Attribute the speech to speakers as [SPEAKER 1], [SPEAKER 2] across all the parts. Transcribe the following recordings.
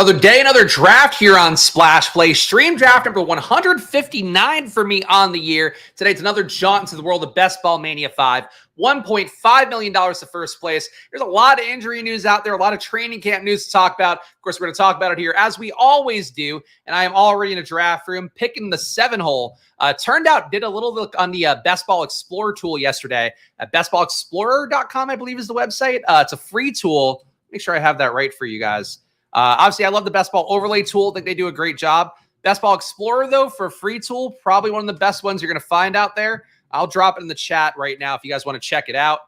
[SPEAKER 1] Another day, another draft here on Splash Play. Stream draft number 159 for me on the year. Today, it's another jaunt into the world of Best Ball Mania 5. $1.5 million to first place. There's a lot of injury news out there, a lot of training camp news to talk about. Of course, we're going to talk about it here as we always do. And I am already in a draft room picking the 7-hole. Turned out, did a little look on the Best Ball Explorer tool yesterday at bestballexplorer.com, I believe is the website. It's a free tool. Make sure I have that right for you guys. Obviously, I love the Best Ball Overlay tool. I think they do a great job. Best Ball Explorer, though, for a free tool, probably one of the best ones you're going to find out there. I'll drop it in the chat right now if you guys want to check it out.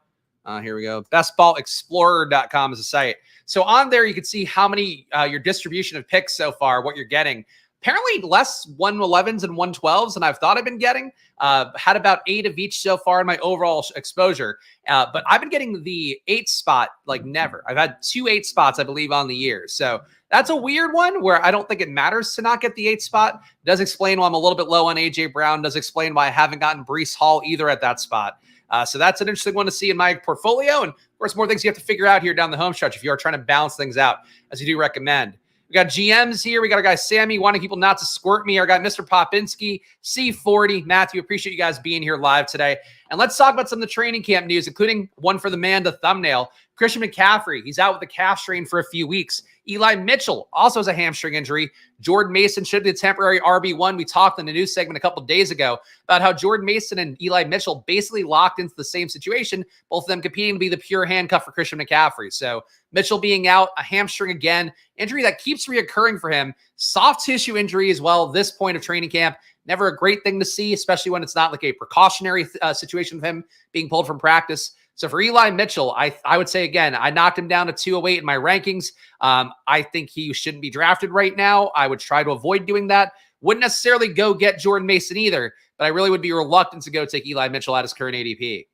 [SPEAKER 1] Here we go. bestballexplorer.com is the site. So on there, you can see how many your distribution of picks so far, what you're getting. Apparently less 111s and 112s than I've thought I've been getting. Had about 8 of each so far in my overall exposure. But I've been getting the 8 spot like never. I've had 2 8 spots, I believe, on the year. So that's a weird one where I don't think it matters to not get the 8 spot. Does explain why I'm a little bit low on A.J. Brown. Does explain why I haven't gotten Breece Hall either at that spot. So that's an interesting one to see in my portfolio. And of course, more things you have to figure out here down the home stretch if you are trying to balance things out, as you do recommend. We got GMs here. We got our guy Sammy wanting people not to squirt me. Our guy Mr. Popinski, C40, Matthew. Appreciate you guys being here live today. And let's talk about some of the training camp news, including one for the man, the thumbnail. Christian McCaffrey, he's out with a calf strain for a few weeks. Eli Mitchell also has a hamstring injury. Jordan Mason should be a temporary RB1. We talked in the news segment a couple of days ago about how Jordan Mason and Eli Mitchell basically locked into the same situation, both of them competing to be the pure handcuff for Christian McCaffrey. So Mitchell being out, a hamstring again, injury that keeps reoccurring for him. Soft tissue injury as well at this point of training camp. Never a great thing to see, especially when it's not like a precautionary situation of him being pulled from practice. So for Eli Mitchell, I would say, again, I knocked him down to 208 in my rankings. I think he shouldn't be drafted right now. I would try to avoid doing that. Wouldn't necessarily go get Jordan Mason either, but I really would be reluctant to go take Eli Mitchell at his current ADP.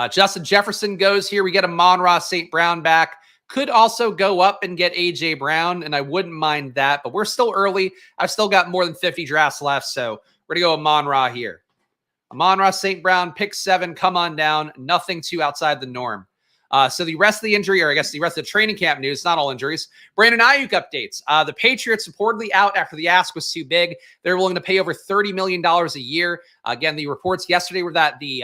[SPEAKER 1] Justin Jefferson goes here. We get a Amon-Ra St. Brown back. Could also go up and get A.J. Brown, and I wouldn't mind that, but we're still early. I've still got more than 50 drafts left, so we're going to go Amon-Ra here. Amon-Ra St. Brown, pick 7, come on down. Nothing too outside the norm. So the rest of the injury, or I guess the rest of the training camp news, not all injuries. Brandon Ayuk updates. The Patriots reportedly out after the ask was too big. They're willing to pay over $30 million a year. Again, the reports yesterday were that the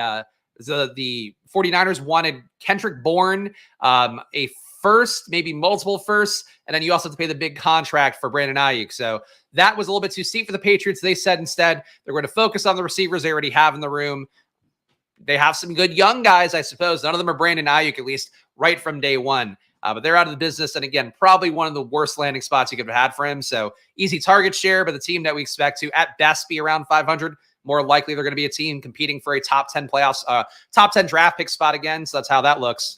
[SPEAKER 1] 49ers wanted Kendrick Bourne, a first, maybe multiple firsts, and then you also have to pay the big contract for Brandon Ayuk. So that was a little bit too steep for the Patriots. They said instead they're going to focus on the receivers they already have in the room. They have some good young guys, I suppose. None of them are Brandon Ayuk, at least right from day one. But they're out of the business. And again, probably one of the worst landing spots you could have had for him. So easy target share, but the team that we expect to at best be around 500. More likely they're going to be a team competing for a top 10 playoffs, top 10 draft pick spot again. So that's how that looks.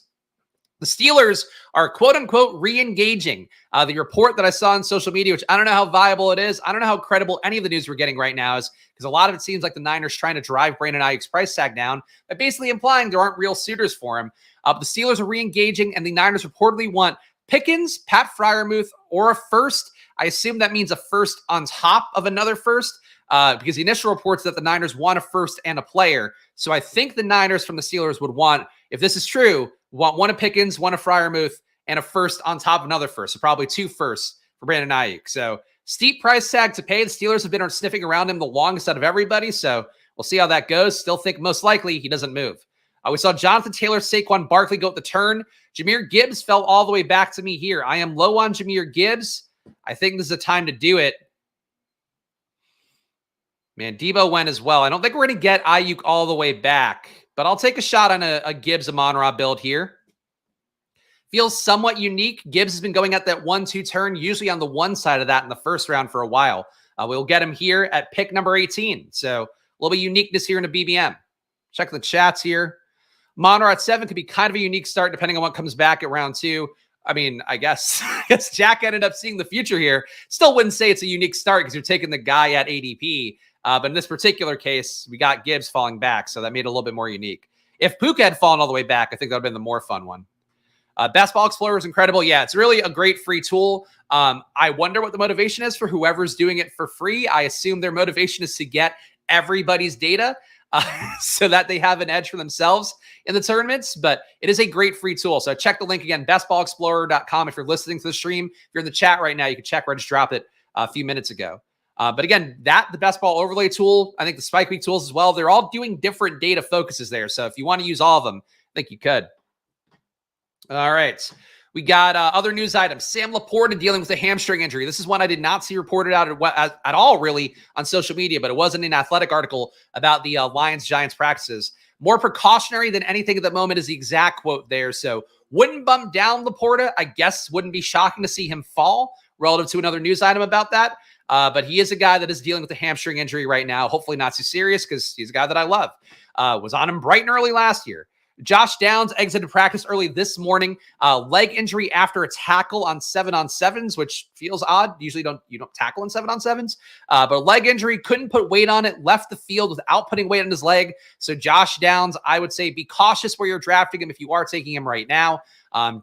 [SPEAKER 1] The Steelers are quote-unquote re-engaging. The report that I saw on social media, which I don't know how viable it is. I don't know how credible any of the news we're getting right now is, because a lot of it seems like the Niners trying to drive Brandon Ayuk's price tag down, but basically implying there aren't real suitors for him. But the Steelers are re-engaging, and the Niners reportedly want Pickens, Pat Freiermuth, or a first. I assume that means a first on top of another first, because the initial reports that the Niners want a first and a player. So I think the Niners from the Steelers would want, if this is true, want one of Pickens, one of Freiermuth, and a first on top of another first. So probably 2 firsts for Brandon Ayuk. So steep price tag to pay. The Steelers have been sniffing around him the longest out of everybody. So we'll see how that goes. Still think most likely he doesn't move. We saw Jonathan Taylor, Saquon Barkley go at the turn. Jahmyr Gibbs fell all the way back to me here. I am low on Jahmyr Gibbs. I think this is a time to do it. Man, Debo went as well. I don't think we're going to get Ayuk all the way back, but I'll take a shot on a Gibbs Amon-Ra build here. Feels somewhat unique. Gibbs has been going at that 1-2 turn, usually on the one side of that in the first round for a while. We'll get him here at pick number 18. So a little bit of uniqueness here in a BBM. Check the chats here. Amon-Ra at 7 could be kind of a unique start depending on what comes back at round 2. I mean, I guess Jack ended up seeing the future here. Still wouldn't say it's a unique start because you're taking the guy at ADP. But in this particular case, we got Gibbs falling back, so that made it a little bit more unique. If Puka had fallen all the way back, I think that would have been the more fun one. Best Ball Explorer is incredible. Yeah, it's really a great free tool. I wonder what the motivation is for whoever's doing it for free. I assume their motivation is to get everybody's data. so that they have an edge for themselves in the tournaments. But it is a great free tool. So check the link again, bestballexplorer.com. If you're listening to the stream, if you're in the chat right now, you can check where I just dropped it a few minutes ago. But again, the best ball overlay tool, I think the Spike Week tools as well, they're all doing different data focuses there. So if you want to use all of them, I think you could. All right. We got other news items. Sam Laporta dealing with a hamstring injury. This is one I did not see reported out at all, really, on social media, but it wasn't an Athletic article about the Lions-Giants practices. More precautionary than anything at the moment is the exact quote there. So wouldn't bump down Laporta. I guess wouldn't be shocking to see him fall relative to another news item about that. But he is a guy that is dealing with a hamstring injury right now. Hopefully not too serious because he's a guy that I love. Was on him bright and early last year. Josh Downs exited practice early this morning. Leg injury after a tackle on 7-on-7s, which feels odd. Usually you don't tackle in 7-on-7s. But a leg injury, couldn't put weight on it, left the field without putting weight on his leg. So Josh Downs, I would say be cautious where you're drafting him if you are taking him right now.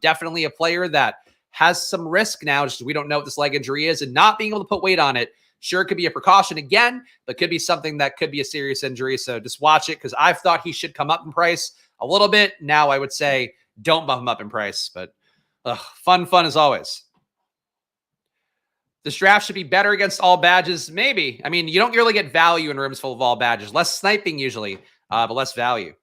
[SPEAKER 1] Definitely a player that has some risk now, just we don't know what this leg injury is, and not being able to put weight on it. Sure, it could be a precaution again, but could be something that could be a serious injury. So just watch it because I've thought he should come up in price a little bit. Now I would say don't bump him up in price, but fun as always. This draft should be better against all badges. Maybe. I mean, you don't really get value in rooms full of all badges. Less sniping usually, but less value.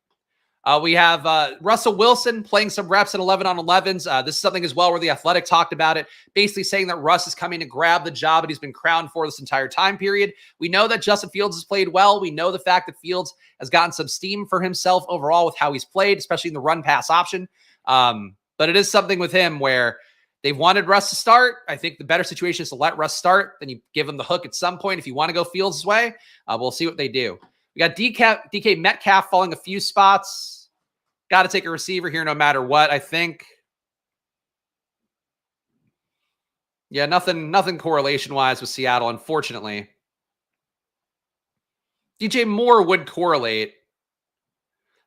[SPEAKER 1] We have Russell Wilson playing some reps in 11-on-11s. This is something as well where the Athletic talked about it, basically saying that Russ is coming to grab the job that he's been crowned for this entire time period. We know that Justin Fields has played well. We know the fact that Fields has gotten some steam for himself overall with how he's played, especially in the run-pass option. But it is something with him where they've wanted Russ to start. I think the better situation is to let Russ start. Then you give him the hook at some point if you want to go Fields' way. We'll see what they do. We got DK Metcalf falling a few spots. Got to take a receiver here no matter what, I think. Yeah, nothing correlation-wise with Seattle, unfortunately. DJ Moore would correlate,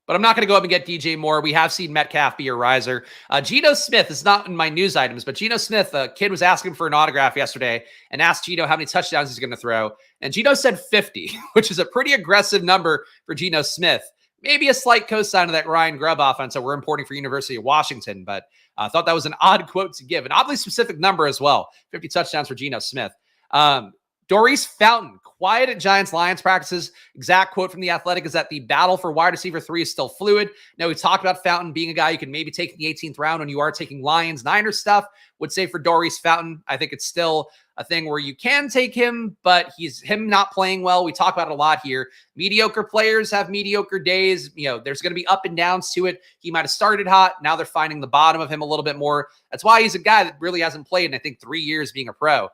[SPEAKER 1] but I'm not going to go up and get DJ Moore. We have seen Metcalf be a riser. Geno Smith is not in my news items, but Geno Smith, a kid was asking for an autograph yesterday and asked Geno how many touchdowns he's going to throw. And Geno said 50, which is a pretty aggressive number for Geno Smith. Maybe a slight cosign of that Ryan Grubb offense that we're importing for University of Washington, but I thought that was an odd quote to give. An oddly specific number as well. 50 touchdowns for Geno Smith. Doris Fountain, quiet at Giants-Lions practices. Exact quote from The Athletic is that the battle for wide receiver 3 is still fluid. Now, we talked about Fountain being a guy you can maybe take in the 18th round when you are taking Lions-Niners stuff. Would say for Doris Fountain, I think it's still a thing where you can take him, but him not playing well. We talk about it a lot here. Mediocre players have mediocre days. You know, there's going to be up and downs to it. He might have started hot. Now they're finding the bottom of him a little bit more. That's why he's a guy that really hasn't played in, I think, 3 years being a pro.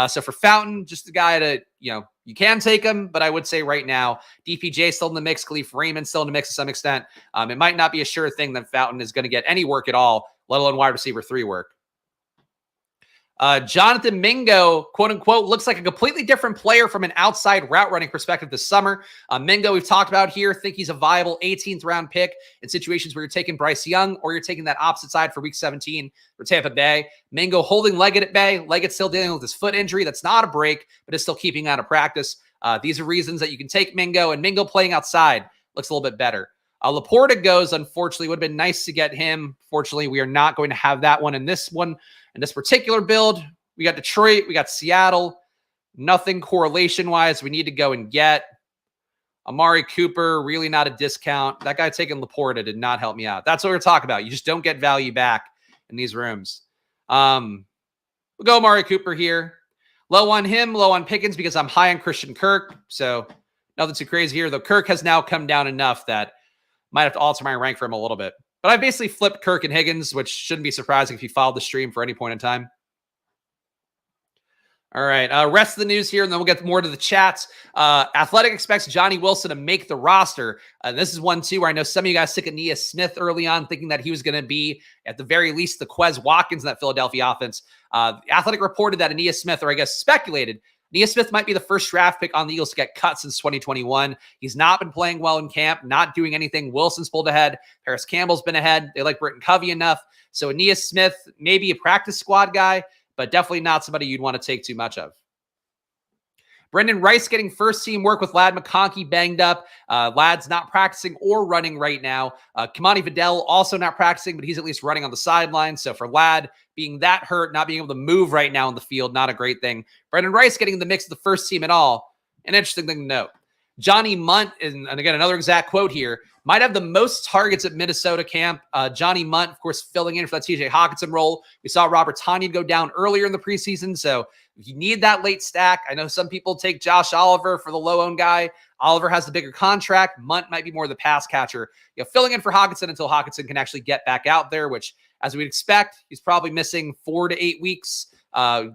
[SPEAKER 1] So for Fountain, just a guy to, you can take him, but I would say right now, DPJ still in the mix, Khalif Raymond still in the mix to some extent. It might not be a sure thing that Fountain is going to get any work at all, let alone wide receiver 3 work. Jonathan Mingo, quote unquote, looks like a completely different player from an outside route running perspective this summer. Mingo, we've talked about here, think he's a viable 18th round pick in situations where you're taking Bryce Young or you're taking that opposite side for week 17 for Tampa Bay. Mingo holding Leggett at bay. Leggett still dealing with his foot injury. That's not a break, but is still keeping out of practice. These are reasons that you can take Mingo, and Mingo playing outside looks a little bit better. Laporta goes, unfortunately, would have been nice to get him. Fortunately, we are not going to have that one in this one. In this particular build, we got Detroit, we got Seattle. Nothing correlation-wise we need to go and get. Amari Cooper, really not a discount. That guy taking Laporta did not help me out. That's what we're talking about. You just don't get value back in these rooms. We'll go Amari Cooper here. Low on him, low on Pickens because I'm high on Christian Kirk. So nothing too crazy here, though Kirk has now come down enough that might have to alter my rank for him a little bit. But I basically flipped Kirk and Higgins, which shouldn't be surprising if you followed the stream for any point in time. All right, rest of the news here, and then we'll get more to the chats. Athletic expects Johnny Wilson to make the roster. This is one, too, where I know some of you guys took Aeneas Smith early on, thinking that he was going to be, at the very least, the Quez Watkins in that Philadelphia offense. Athletic reported that Aeneas Smith, or I guess speculated, Aeneas Smith might be the first draft pick on the Eagles to get cut since 2021. He's not been playing well in camp, not doing anything. Wilson's pulled ahead. Paris Campbell's been ahead. They like Britton Covey enough. So Aeneas Smith, maybe a practice squad guy, but definitely not somebody you'd want to take too much of. Brendan Rice getting first team work with Ladd McConkey banged up. Ladd's not practicing or running right now. Kamani Vidal also not practicing, but he's at least running on the sideline. So for Ladd being that hurt, not being able to move right now in the field, not a great thing. Brendan Rice getting in the mix of the first team at all. An interesting thing to note. Johnny Munt, and again, another exact quote here, might have the most targets at Minnesota camp. Johnny Munt, of course, filling in for that TJ Hawkinson role. We saw Robert Tonyan go down earlier in the preseason, so if you need that late stack, I know some people take Josh Oliver for the low-owned guy. Oliver has the bigger contract. Munt might be more the pass catcher. Filling in for Hawkinson until Hawkinson can actually get back out there, which, as we'd expect, he's probably missing 4 to 8 weeks,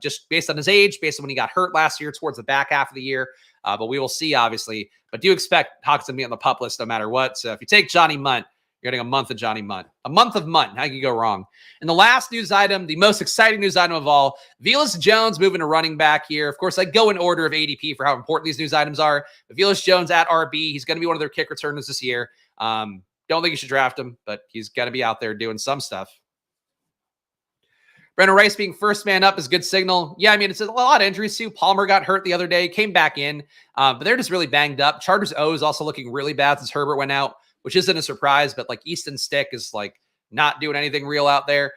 [SPEAKER 1] just based on his age, based on when he got hurt last year towards the back half of the year. But we will see, obviously. But do expect Hawkinson to be on the pup list no matter what. So if you take Johnny Munt, you're getting a month of Johnny Munt. A month of Munt. How can you go wrong? And the last news item, the most exciting news item of all, Velus Jones moving to running back here. Of course, I go in order of ADP for how important these news items are. But Velus Jones at RB. He's going to be one of their kick returners this year. Don't think you should draft him, but he's going to be out there doing some stuff. Brendan Rice being first man up is a good signal. Yeah, I mean, it's a lot of injuries too. Palmer got hurt the other day, came back in, but they're just really banged up. Chargers O is also looking really bad since Herbert went out, which isn't a surprise, but like Easton Stick is like not doing anything real out there.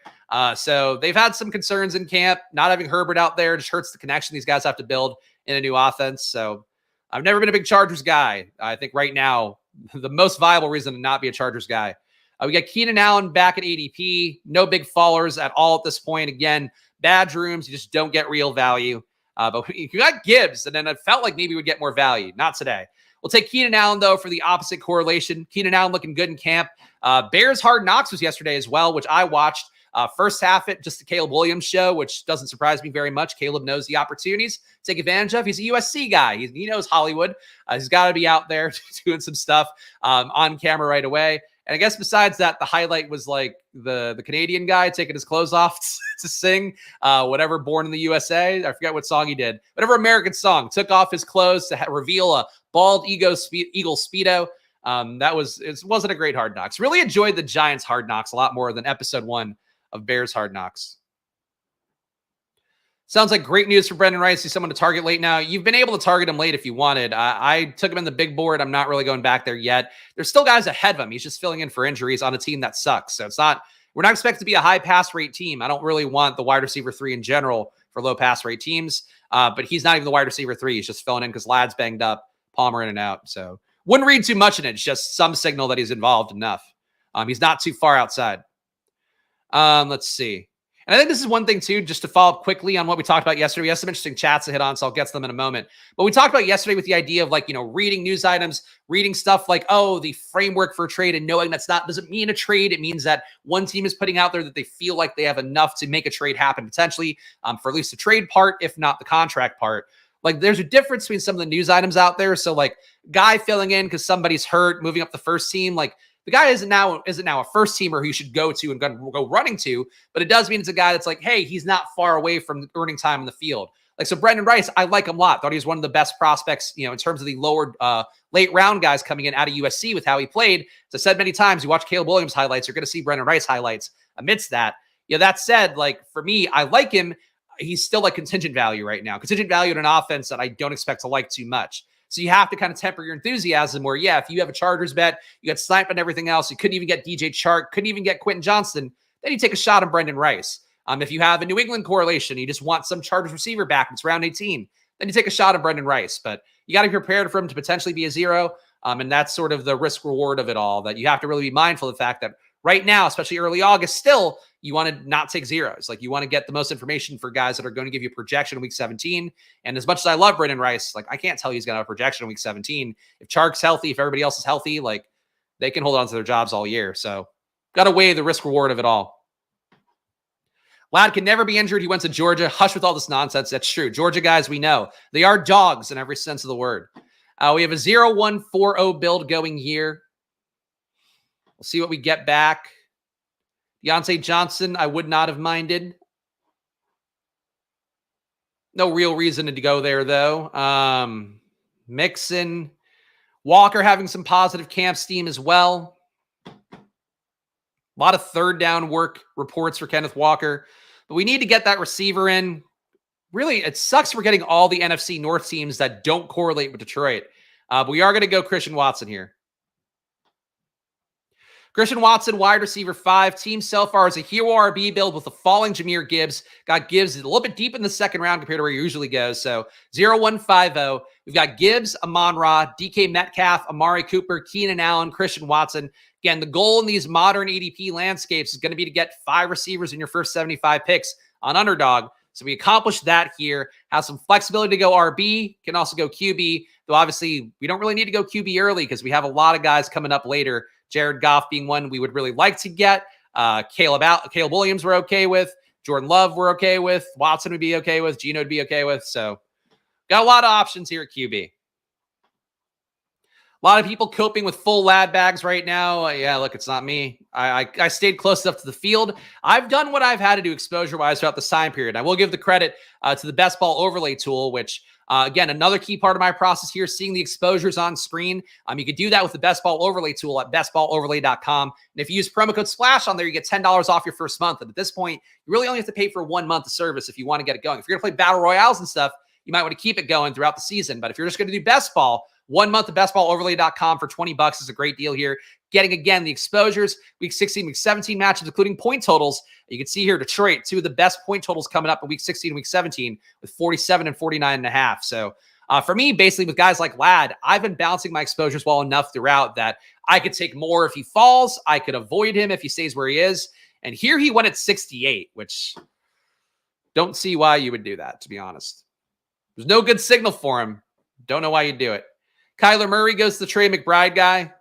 [SPEAKER 1] So they've had some concerns in camp. Not having Herbert out there just hurts the connection these guys have to build in a new offense. So I've never been a big Chargers guy. I think right now, the most viable reason to not be a Chargers guy. We got Keenan Allen back at ADP. No big fallers at all at this point. Again, bad rooms. You just don't get real value. But you got Gibbs, and then it felt like maybe we'd get more value. Not today. We'll take Keenan Allen, though, for the opposite correlation. Keenan Allen looking good in camp. Bears Hard Knocks was yesterday as well, which I watched. First half it, just the Caleb Williams show, which doesn't surprise me very much. Caleb knows the opportunities to take advantage of. He's a USC guy. He knows Hollywood. He's got to be out there doing some stuff on camera right away. And I guess besides that, the highlight was like the Canadian guy taking his clothes off to sing whatever Born in the USA. I forget what song he did. Whatever American song. Took off his clothes to reveal a bald Eagle Speedo. It wasn't a great Hard Knocks. Really enjoyed the Giants Hard Knocks a lot more than episode 1 of Bears Hard Knocks. Sounds like great news for Brendan Rice. He's someone to target late now. You've been able to target him late if you wanted. I took him in the big board. I'm not really going back there yet. There's still guys ahead of him. He's just filling in for injuries on a team that sucks. So we're not expected to be a high pass rate team. I don't really want the wide receiver 3 in general for low pass rate teams. But he's not even the wide receiver 3. He's just filling in because Ladd's banged up, Palmer in and out. So wouldn't read too much in it. It's just some signal that he's involved enough. He's not too far outside. Let's see. And I think this is one thing, too, just to follow up quickly on what we talked about yesterday. We have some interesting chats to hit on, so I'll get to them in a moment. But we talked about yesterday with the idea of, like, reading news items, reading stuff like, oh, the framework for a trade, and knowing doesn't mean a trade. It means that one team is putting out there that they feel like they have enough to make a trade happen, potentially, for at least the trade part, if not the contract part. Like, there's a difference between some of the news items out there. So, like, guy filling in because somebody's hurt, moving up the first team, like, the guy isn't now a first teamer who you should go to and go running to, but it does mean it's a guy that's like, hey, he's not far away from earning time in the field. Like, so Brendan Rice, I like him a lot. Thought he was one of the best prospects, in terms of the lower late round guys coming in out of USC with how he played. As I said many times, you watch Caleb Williams highlights, you're going to see Brendan Rice highlights amidst that. That said, like, for me, I like him. He's still like contingent value right now. Contingent value in an offense that I don't expect to like too much. So you have to kind of temper your enthusiasm where, yeah, if you have a Chargers bet, you got sniped and everything else, you couldn't even get DJ Chark, couldn't even get Quentin Johnston, then you take a shot on Brendan Rice. If you have a New England correlation, you just want some Chargers receiver back, it's round 18, then you take a shot on Brendan Rice. But you got to be prepared for him to potentially be a zero. And that's sort of the risk reward of it all, that you have to really be mindful of the fact that right now, especially early August, still, you want to not take zeros. Like, you want to get the most information for guys that are going to give you a projection in week 17. And as much as I love Brendan Rice, like, I can't tell you he's going to have a projection in week 17. If Chark's healthy, if everybody else is healthy, like, they can hold on to their jobs all year. So got to weigh the risk reward of it all. Ladd can never be injured. He went to Georgia. Hush with all this nonsense. That's true. Georgia guys, we know they are dogs in every sense of the word. We have a 0-1-4-0 build going here. We'll see what we get back. Deontay Johnson, I would not have minded. No real reason to go there, though. Mixon. Walker having some positive camp steam as well. A lot of third down work reports for Kenneth Walker. But we need to get that receiver in. really, it sucks we're getting all the NFC North teams that don't correlate with Detroit. But we are going to go Christian Watson here. Christian Watson, wide receiver 5. Team so far is a hero RB build with a falling Jahmyr Gibbs. Got Gibbs a little bit deep in the second round compared to where he usually goes. So 0-1-5-0. We've got Gibbs, Amon-Ra, DK Metcalf, Amari Cooper, Keenan Allen, Christian Watson. Again, the goal in these modern ADP landscapes is going to be to get 5 receivers in your first 75 picks on Underdog. So we accomplished that here. Have some flexibility to go RB. Can also go QB. Though obviously we don't really need to go QB early because we have a lot of guys coming up later. Jared Goff being one we would really like to get. Caleb Williams we're okay with. Jordan Love we're okay with. Watson would be okay with. Geno would be okay with. So got a lot of options here at QB. A lot of people coping with full lad bags right now. Yeah, look, it's not me. I stayed close enough to the field. I've done what I've had to do exposure-wise throughout this time period. I will give the credit to the Best Ball Overlay tool, which, again, another key part of my process here, seeing the exposures on screen. You can do that with the Best Ball Overlay tool at bestballoverlay.com. And if you use promo code SPLASH on there, you get $10 off your first month. And at this point, you really only have to pay for 1 month of service if you want to get it going. If you're going to play Battle Royales and stuff, you might want to keep it going throughout the season. But if you're just going to do Best Ball, 1 month of bestballoverlay.com for $20 is a great deal here. Getting, again, the exposures, week 16, week 17 matches, including point totals. You can see here, Detroit, 2 of the best point totals coming up in week 16 and week 17 with 47 and 49.5. So for me, basically with guys like Ladd, I've been balancing my exposures well enough throughout that I could take more if he falls. I could avoid him if he stays where he is. And here he went at 68, which don't see why you would do that, to be honest. There's no good signal for him. Don't know why you'd do it. Kyler Murray goes to the Trey McBride guy.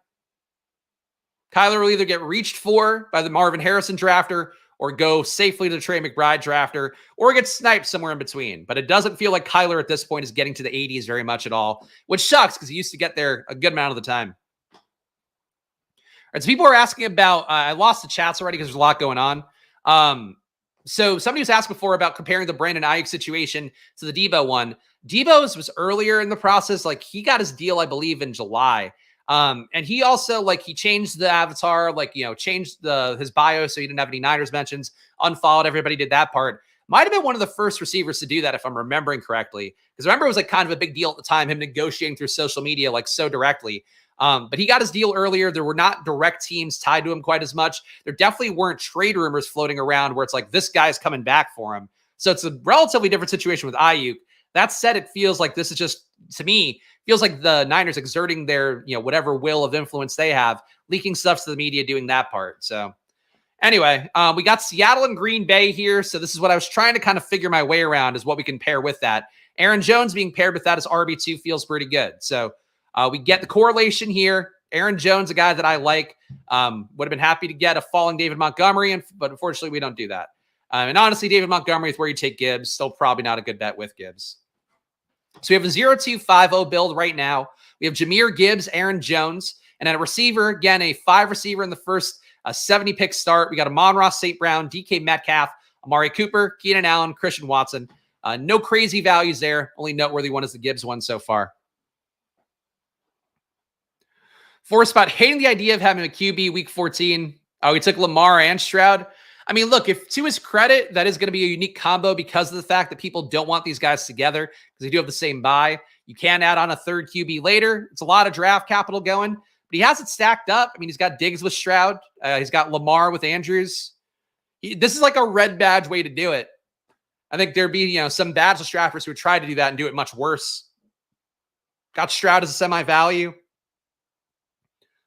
[SPEAKER 1] Kyler will either get reached for by the Marvin Harrison drafter or go safely to the Trey McBride drafter or get sniped somewhere in between. But it doesn't feel like Kyler at this point is getting to the 80s very much at all, which sucks because he used to get there a good amount of the time. All right, so people are asking about, I lost the chats already because there's a lot going on. So somebody was asked before about comparing the Brandon Ayuk situation to the Debo one. Debo's was earlier in the process. Like he got his deal, I believe, in July. And he also he changed the avatar, changed his bio so he didn't have any Niners mentions, unfollowed everybody, did that part. Might have been one of the first receivers to do that if I'm remembering correctly. Because remember, it was kind of a big deal at the time, him negotiating through social media so directly. But he got his deal earlier. There were not direct teams tied to him quite as much. There definitely weren't trade rumors floating around where it's like this guy's coming back for him. So it's a relatively different situation with Ayuk. That said, it feels like this is just, to me, feels like the Niners exerting their, whatever will of influence they have, leaking stuff to the media, doing that part. So anyway, we got Seattle and Green Bay here. So this is what I was trying to kind of figure my way around is what we can pair with that. Aaron Jones being paired with that as RB2 feels pretty good. So we get the correlation here. Aaron Jones, a guy that I like, would have been happy to get a falling David Montgomery, but unfortunately we don't do that. And honestly, David Montgomery is where you take Gibbs. Still probably not a good bet with Gibbs. So we have a 0-2-5-0 build right now. We have Jahmyr Gibbs, Aaron Jones, and then a receiver, again, a 5 receiver in the first 70 pick start. We got Amon-Ra St. Brown, DK Metcalf, Amari Cooper, Keenan Allen, Christian Watson. No crazy values there. Only noteworthy one is the Gibbs one so far. Forrest Spot hating the idea of having a QB week 14. Oh, he took Lamar and Stroud. I mean, look, if to his credit, that is going to be a unique combo because of the fact that people don't want these guys together because they do have the same bye. You can add on a third QB later. It's a lot of draft capital going, but he has it stacked up. I mean, he's got Diggs with Stroud. He's got Lamar with Andrews. This is like a red badge way to do it. I think there'd be, some badgeless drafters who would try to do that and do it much worse. Got Stroud as a semi-value.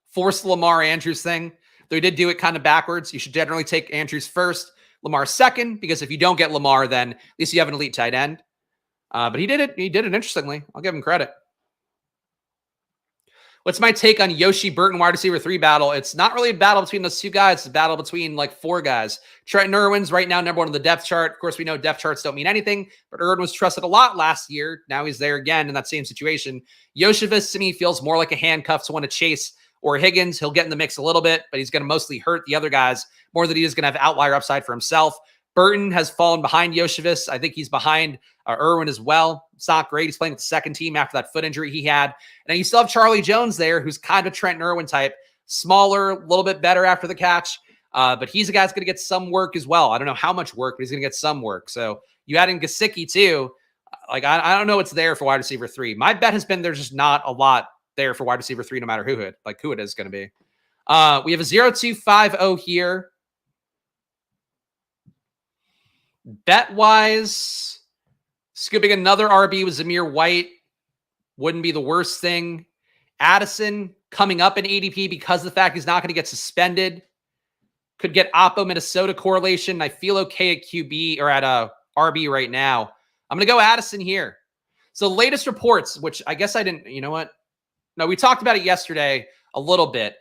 [SPEAKER 1] Forced the Lamar Andrews thing. Though he did do it kind of backwards. You should generally take Andrews first, Lamar second, because if you don't get Lamar, then at least you have an elite tight end. But he did it. He did it interestingly. I'll give him credit. What's my take on Yoshi Burton wide receiver 3 battle? It's not really a battle between those two guys. It's a battle between 4 guys. Trenton Irwin's right now number 1 on the depth chart. Of course, we know depth charts don't mean anything, but Irwin was trusted a lot last year. Now he's there again in that same situation. Yoshivas, to me, feels more like a handcuff to want to chase or Higgins. He'll get in the mix a little bit, but he's going to mostly hurt the other guys more than he is going to have outlier upside for himself. Burton has fallen behind Yoshivas. I think he's behind Irwin as well. It's not great. He's playing with the second team after that foot injury he had. And then you still have Charlie Jones there, who's kind of Trenton Irwin type. Smaller, a little bit better after the catch. But he's a guy that's going to get some work as well. I don't know how much work, but he's going to get some work. So you add in Gesicki too. Like, I don't know what's there for wide receiver 3. My bet has been there's just not a lot there for wide receiver 3, no matter who it is going to be. We have a 0-2-5-0 here. Bet-wise, scooping another RB with Zamir White wouldn't be the worst thing. Addison coming up in ADP because of the fact he's not going to get suspended. Could get Oppo Minnesota correlation. I feel okay at QB or at RB right now. I'm going to go Addison here. So latest reports, which I guess I didn't, you know what? No, we talked about it yesterday a little bit.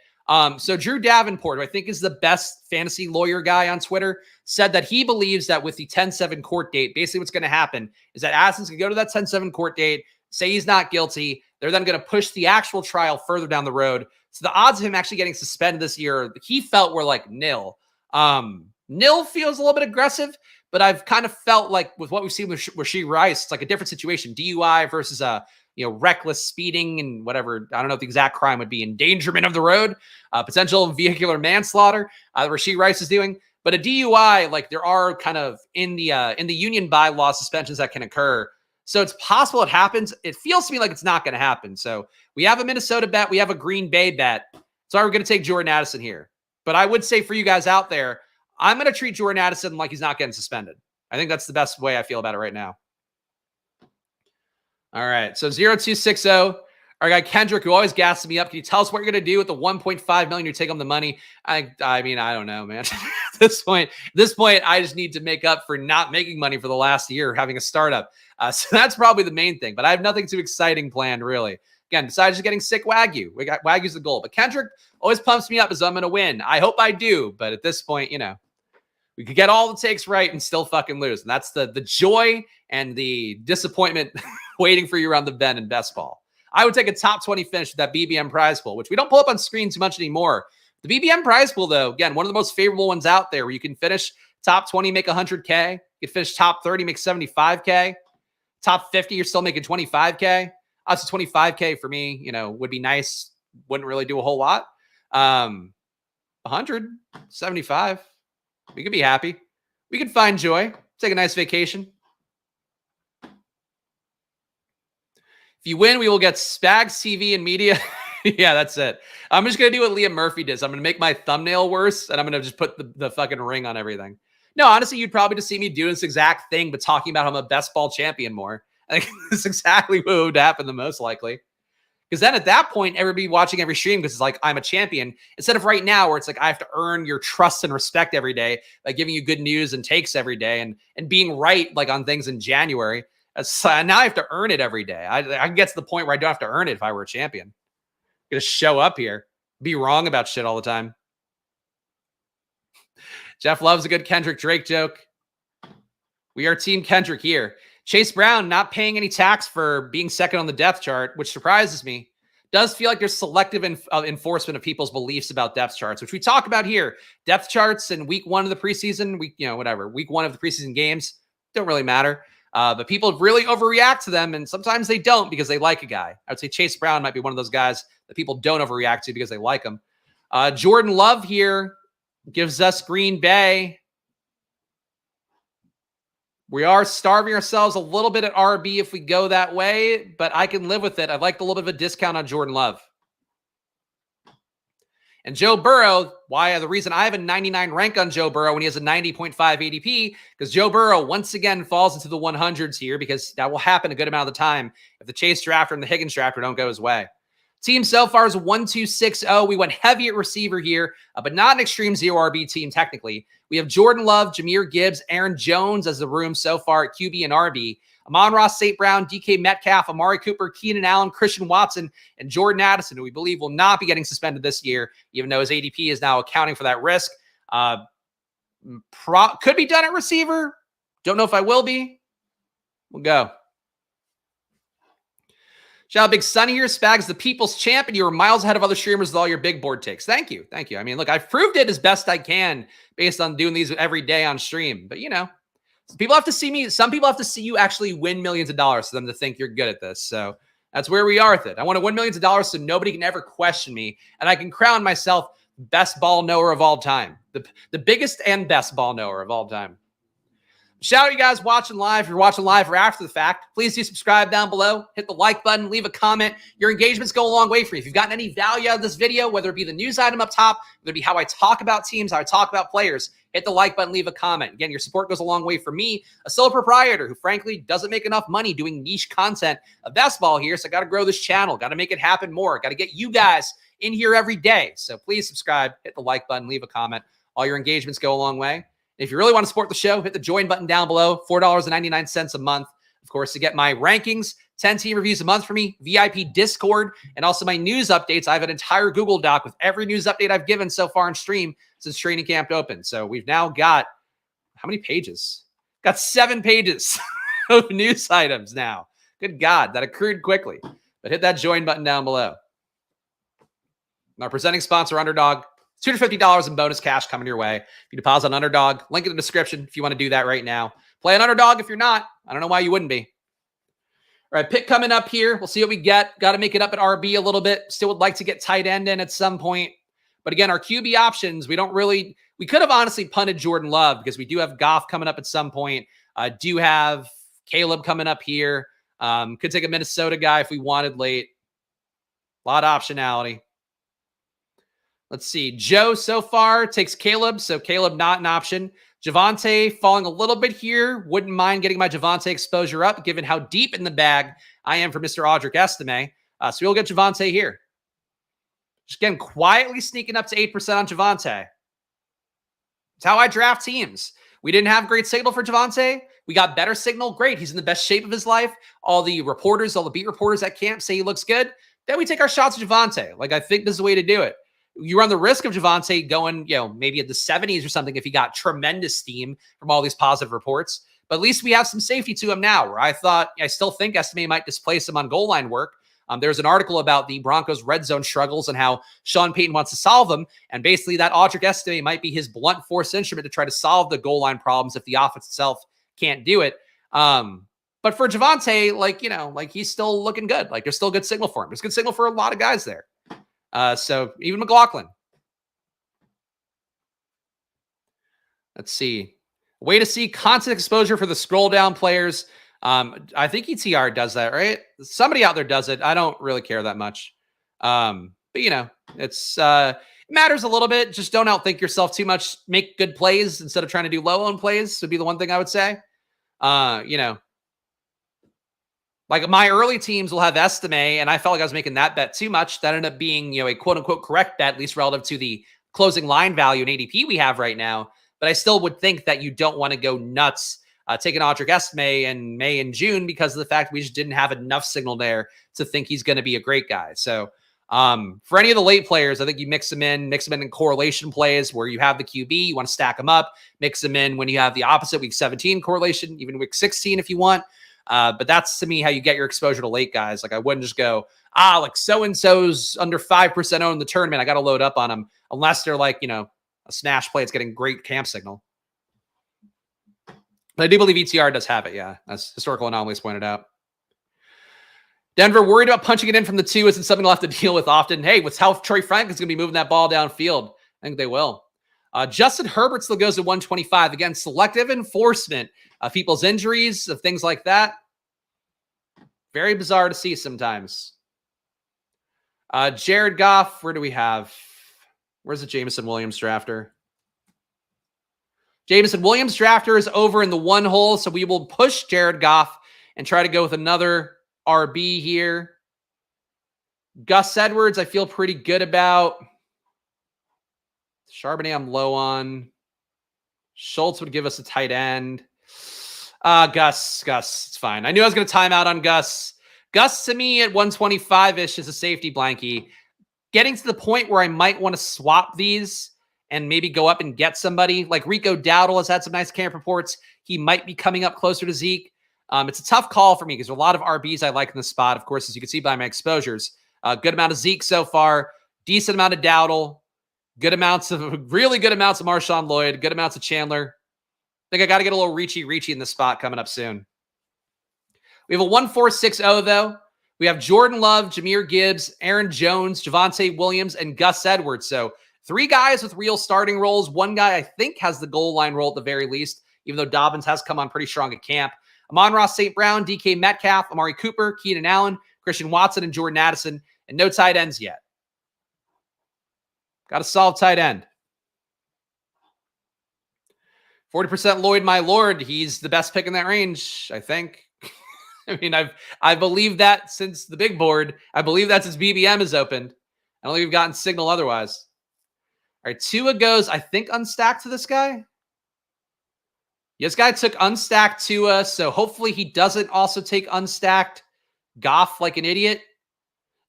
[SPEAKER 1] So Drew Davenport, who I think is the best fantasy lawyer guy on Twitter, said that he believes that with the 10-7 court date, basically what's going to happen is that Addison's going to go to that 10-7 court date, say he's not guilty. They're then going to push the actual trial further down the road. So the odds of him actually getting suspended this year, he felt were like nil. Nil feels a little bit aggressive, but I've kind of felt like with what we've seen with Rashee Rice, it's like a different situation. DUI versus reckless speeding and whatever. I don't know what the exact crime would be. Endangerment of the road, potential vehicular manslaughter. Rashee Rice is doing, but a DUI, like there are kind of in the union bylaw suspensions that can occur. So it's possible it happens. It feels to me like it's not going to happen. So we have a Minnesota bet. We have a Green Bay bet. So we're going to take Jordan Addison here. But I would say for you guys out there, I'm going to treat Jordan Addison like he's not getting suspended. I think that's the best way I feel about it right now. All right. So 0-2-6-0. Our guy Kendrick, who always gasses me up. Can you tell us what you're going to do with the $1.5 million you take on the money? I mean, I don't know, man. At this point, I just need to make up for not making money for the last year, having a startup. So that's probably the main thing. But I have nothing too exciting planned, really. Again, besides just getting sick Wagyu. Wagyu's the goal. But Kendrick always pumps me up as I'm going to win. I hope I do. But at this point, we could get all the takes right and still fucking lose. And that's the joy and the disappointment waiting for you around the bend in best ball. I would take a top 20 finish with that BBM prize pool, which we don't pull up on screen too much anymore. The BBM prize pool, though, again, one of the most favorable ones out there where you can finish top 20, make 100K. You can finish top 30, make 75K. Top 50, you're still making 25K. Obviously, 25K for me, would be nice. Wouldn't really do a whole lot. 100, 75. We could be happy. We could find joy. Take a nice vacation. If you win, we will get Spags TV and media. Yeah, that's it. I'm just going to do what Liam Murphy does. I'm going to make my thumbnail worse, and I'm going to just put the fucking ring on everything. No, honestly, you'd probably just see me doing this exact thing, but talking about how I'm a best ball champion more. I think that's exactly what would happen the most likely. Because then at that point, everybody watching every stream because it's like, I'm a champion. Instead of right now where it's like, I have to earn your trust and respect every day by giving you good news and takes every day and being right like on things in January. Now I have to earn it every day. I can get to the point where I don't have to earn it if I were a champion. I'm going to show up here, be wrong about shit all the time. Jeff loves a good Kendrick Drake joke. We are Team Kendrick here. Chase Brown not paying any tax for being second on the depth chart, which surprises me. Does feel like there's selective enforcement of people's beliefs about depth charts, which we talk about here. Depth charts in week one of the preseason, week one of the preseason games don't really matter. But people really overreact to them, and sometimes they don't because they like a guy. I would say Chase Brown might be one of those guys that people don't overreact to because they like him. Jordan Love here gives us Green Bay. We are starving ourselves a little bit at RB if we go that way, but I can live with it. I'd like a little bit of a discount on Jordan Love. And Joe Burrow, the reason I have a 99 rank on Joe Burrow when he has a 90.5 ADP, because Joe Burrow once again falls into the 100s here because that will happen a good amount of the time if the Chase drafter and the Higgins drafter don't go his way. Team so far is 1-2-6-0. We went heavy at receiver here, but not an extreme zero RB team technically. We have Jordan Love, Jahmyr Gibbs, Aaron Jones as the room so far at QB and RB. Amon-Ra St. Brown, DK Metcalf, Amari Cooper, Keenan Allen, Christian Watson, and Jordan Addison, who we believe will not be getting suspended this year, even though his ADP is now accounting for that risk. Could be done at receiver. Don't know if I will be. We'll go. Shout out Big Sunny here. Spags, the people's champion. You were miles ahead of other streamers with all your big board takes. Thank you. Thank you. I mean, look, I've proved it as best I can based on doing these every day on stream. But, people have to see me. Some people have to see you actually win millions of dollars for them to think you're good at this. So that's where we are with it. I want to win millions of dollars so nobody can ever question me. And I can crown myself Best ball knower of all time. The biggest and best ball knower of all time. Shout out you guys watching live. If you're watching live or after the fact, please do subscribe down below. Hit the like button. Leave a comment. Your engagements go a long way for you. If you've gotten any value out of this video, whether it be the news item up top, whether it be how I talk about teams, how I talk about players, hit the like button, leave a comment. Again, your support goes a long way for me, a solo proprietor who frankly doesn't make enough money doing niche content of basketball here. So I got to grow this channel. Got to make it happen more. Got to get you guys in here every day. So please subscribe, hit the like button, leave a comment. All your engagements go a long way. If you really want to support the show, hit the join button down below, $4.99 a month. Of course, to get my rankings, 10 team reviews a month for me, VIP Discord, and also my news updates. I have an entire Google Doc with every news update I've given so far in stream since training camp opened. So we've now got, how many pages? Got 7 pages of news items now. Good God, that accrued quickly. But hit that join button down below. Our presenting sponsor, Underdog. $250 in bonus cash coming your way. If you deposit on Underdog, link in the description if you want to do that right now. Play an Underdog if you're not. I don't know why you wouldn't be. All right, pick coming up here. We'll see what we get. Got to make it up at RB a little bit. Still would like to get tight end in at some point. But again, our QB options, we could have honestly punted Jordan Love because we do have Goff coming up at some point. Do have Caleb coming up here. Could take a Minnesota guy if we wanted late. A lot of optionality. Let's see. Joe so far takes Caleb, so Caleb not an option. Javonte falling a little bit here. Wouldn't mind getting my Javonte exposure up, given how deep in the bag I am for Mr. Audric Estime. So we'll get Javonte here. Just again, quietly sneaking up to 8% on Javonte. It's how I draft teams. We didn't have great signal for Javonte. We got better signal. Great. He's in the best shape of his life. All the reporters, all the beat reporters at camp say he looks good. Then we take our shots at Javonte. Like, I think this is the way to do it. You run the risk of Javonte going, maybe at the 70s or something if he got tremendous steam from all these positive reports. But at least we have some safety to him now, where I still think Estime might displace him on goal line work. There's an article about the Broncos' red zone struggles and how Sean Payton wants to solve them. And basically that Audric Estime might be his blunt force instrument to try to solve the goal line problems if the offense itself can't do it. But for Javonte, he's still looking good. Like, there's still good signal for him. There's good signal for a lot of guys there. So even McLaughlin. Let's see. Way to see constant exposure for the scroll down players. I think ETR does that, right? Somebody out there does it. I don't really care that much. But it's it matters a little bit. Just don't outthink yourself too much. Make good plays instead of trying to do low owned plays would be the one thing I would say. Like my early teams will have Estime, and I felt like I was making that bet too much. That ended up being, a quote unquote correct bet, at least relative to the closing line value in ADP we have right now. But I still would think that you don't want to go nuts taking Audric Estime in May and June because of the fact we just didn't have enough signal there to think he's going to be a great guy. So for any of the late players, I think you mix them in correlation plays where you have the QB, you want to stack them up, mix them in when you have the opposite week 17 correlation, even week 16 if you want. But that's to me how you get your exposure to late guys. Like, I wouldn't just go, like so-and-so's under 5% owned the tournament, I got to load up on them unless they're like, a smash play. It's getting great camp signal. But I do believe ETR does have it. Yeah. As historical anomalies pointed out. Denver worried about punching it in from the 2 isn't something they'll have to deal with often. Hey, with how Troy Franklin's going to be moving that ball downfield, I think they will. Justin Herbert still goes to 125. Again, selective enforcement of people's injuries, of things like that. Very bizarre to see sometimes. Jared Goff, where do we have? Where's the Jameson Williams drafter? Jameson Williams drafter is over in the 1 hole, so we will push Jared Goff and try to go with another RB here. Gus Edwards, I feel pretty good about. Charbonnet, I'm low on. Schultz would give us a tight end. Gus, it's fine. I knew I was going to time out on Gus. Gus, to me, at 125-ish is a safety blankie. Getting to the point where I might want to swap these and maybe go up and get somebody. Like Rico Dowdle has had some nice camp reports. He might be coming up closer to Zeke. It's a tough call for me because there are a lot of RBs I like in the spot, of course, as you can see by my exposures. Good amount of Zeke so far. Decent amount of Dowdle. Really good amounts of Marshawn Lloyd. Good amounts of Chandler. I think I got to get a little reachy in the spot coming up soon. We have a 1-4-6-0, though. We have Jordan Love, Jahmyr Gibbs, Aaron Jones, Javonte Williams, and Gus Edwards. So 3 guys with real starting roles. 1 guy I think has the goal line role at the very least, even though Dobbins has come on pretty strong at camp. Amon-Ra St. Brown, DK Metcalf, Amari Cooper, Keenan Allen, Christian Watson, and Jordan Addison, and no tight ends yet. Got a solid tight end. 40% Lloyd, my lord. He's the best pick in that range, I think. I mean, I believe that since the big board. I believe that since BBM is opened. I don't think we've gotten signal otherwise. All right, Tua goes, I think, unstacked to this guy. This guy took unstacked Tua, so hopefully he doesn't also take unstacked Goff like an idiot.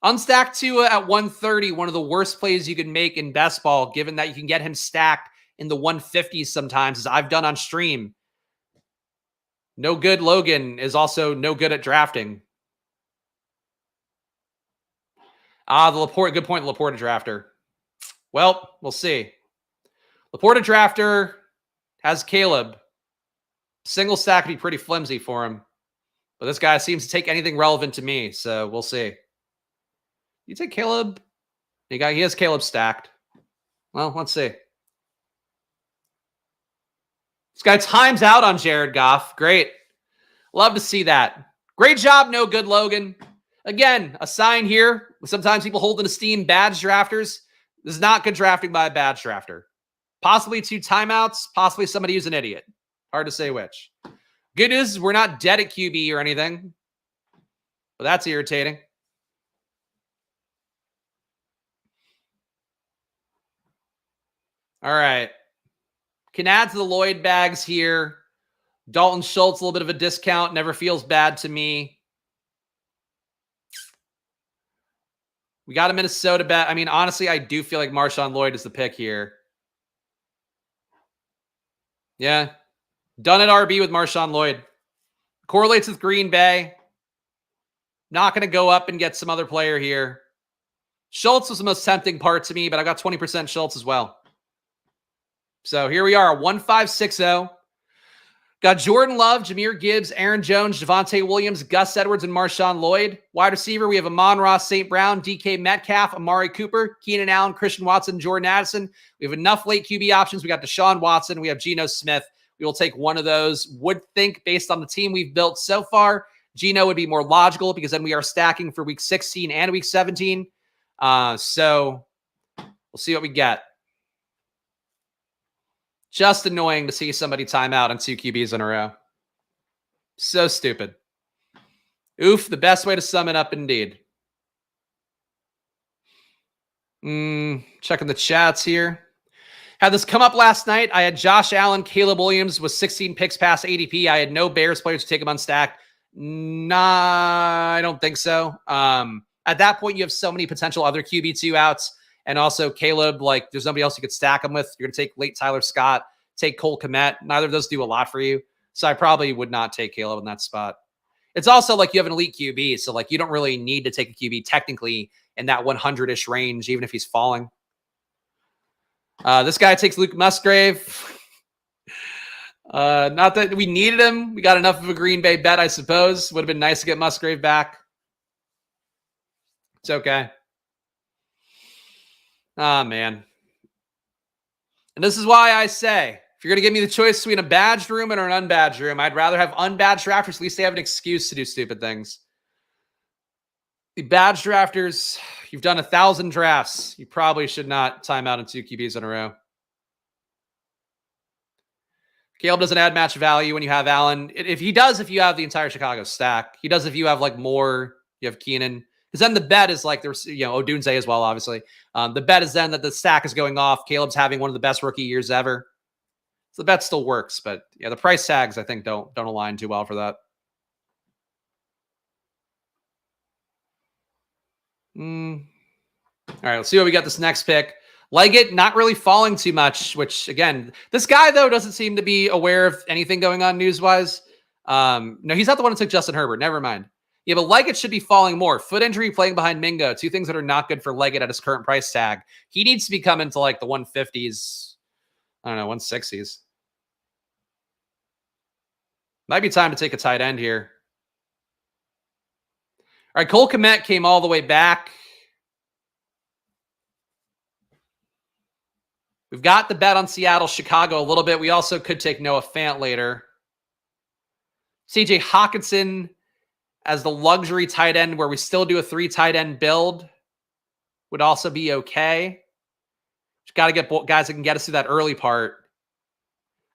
[SPEAKER 1] Unstacked Tua at 130, one of the worst plays you can make in best ball, given that you can get him stacked in the 150s sometimes, as I've done on stream. No good Logan is also no good at drafting. The Laporta, good point, Laporta drafter. Well, we'll see. Laporta drafter has Caleb. Single stack would be pretty flimsy for him. But this guy seems to take anything relevant to me, so we'll see. You take Caleb? He has Caleb stacked. Well, let's see. This guy times out on Jared Goff. Great. Love to see that. Great job, no good Logan. Again, a sign here. Sometimes people hold in esteem badge drafters. This is not good drafting by a badge drafter. Possibly 2 timeouts. Possibly somebody who's an idiot. Hard to say which. Good news is we're not dead at QB or anything. But that's irritating. All right. Can add to the Lloyd bags here. Dalton Schultz, a little bit of a discount. Never feels bad to me. We got a Minnesota bet. I mean, honestly, I do feel like Marshawn Lloyd is the pick here. Yeah. Done at RB with Marshawn Lloyd. Correlates with Green Bay. Not going to go up and get some other player here. Schultz was the most tempting part to me, but I got 20% Schultz as well. So here we are, 1560. Got Jordan Love, Jahmyr Gibbs, Aaron Jones, Javonte Williams, Gus Edwards, and Marshawn Lloyd. Wide receiver, we have Amon-Ra St. Brown, DK Metcalf, Amari Cooper, Keenan Allen, Christian Watson, Jordan Addison. We have enough late QB options. We got Deshaun Watson. We have Geno Smith. We will take one of those. Would think, based on the team we've built so far, Geno would be more logical because then we are stacking for week 16 and week 17. So we'll see what we get. Just annoying to see somebody time out on 2 QBs in a row. So stupid. Oof, the best way to sum it up indeed. Checking the chats here. Had this come up last night. I had Josh Allen, Caleb Williams with 16 picks past ADP. I had no Bears players to take him unstacked. Nah, I don't think so. At that point, you have so many potential other QB2 outs. And also Caleb, like there's nobody else you could stack him with. You're going to take late Tyler Scott, take Cole Kmet. Neither of those do a lot for you. So I probably would not take Caleb in that spot. It's also like you have an elite QB. So like you don't really need to take a QB technically in that 100-ish range, even if he's falling. This guy takes Luke Musgrave. Not that we needed him. We got enough of a Green Bay bet, I suppose. Would have been nice to get Musgrave back. It's okay. Man. And this is why I say, if you're going to give me the choice between a badged room and an unbadged room, I'd rather have unbadged drafters. At least they have an excuse to do stupid things. The badged drafters, you've done 1,000 drafts. You probably should not time out on 2 QBs in a row. Caleb doesn't add match value when you have Allen. If he does, if you have the entire Chicago stack, he does if you have like more, you have Keenan. Because then the bet is like there's, Odunze as well, obviously. The bet is then that the stack is going off. Caleb's having one of the best rookie years ever. So the bet still works, but yeah, the price tags I think don't align too well for that. All right, let's see what we got this next pick. Leggett not really falling too much, which again, this guy though doesn't seem to be aware of anything going on news-wise. No, he's not the one who took Justin Herbert. Never mind. Yeah, but Leggett should be falling more. Foot injury, playing behind Mingo. 2 things that are not good for Leggett at his current price tag. He needs to be coming to like the 150s. I don't know, 160s. Might be time to take a tight end here. All right, Cole Kmet came all the way back. We've got the bet on Seattle, Chicago a little bit. We also could take Noah Fant later. CJ Hawkinson as the luxury tight end where we still do a 3 tight end build would also be okay. Just got to get guys that can get us through that early part.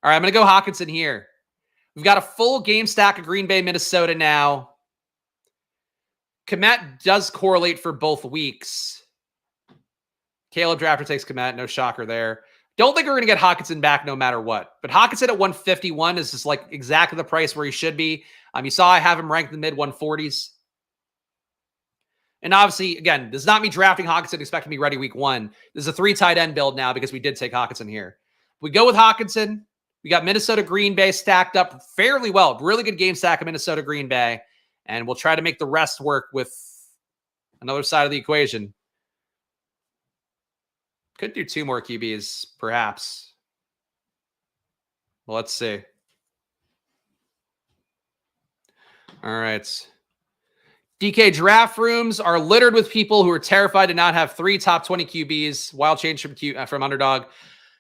[SPEAKER 1] All right, I'm going to go Hawkinson here. We've got a full game stack of Green Bay, Minnesota now. Komet does correlate for both weeks. Caleb Drafter takes Komet. No shocker there. Don't think we're going to get Hawkinson back no matter what. But Hawkinson at 151 is just like exactly the price where he should be. You saw I have him ranked in the mid-140s. And obviously, again, this is not me drafting Hawkinson expecting to be ready week 1. This is a 3 tight end build now because we did take Hawkinson here. We go with Hawkinson. We got Minnesota Green Bay stacked up fairly well. Really good game stack of Minnesota Green Bay. And we'll try to make the rest work with another side of the equation. Could do 2 more QBs, perhaps. Well, let's see. All right. DK draft rooms are littered with people who are terrified to not have 3 top 20 QBs. Wild change from Underdog.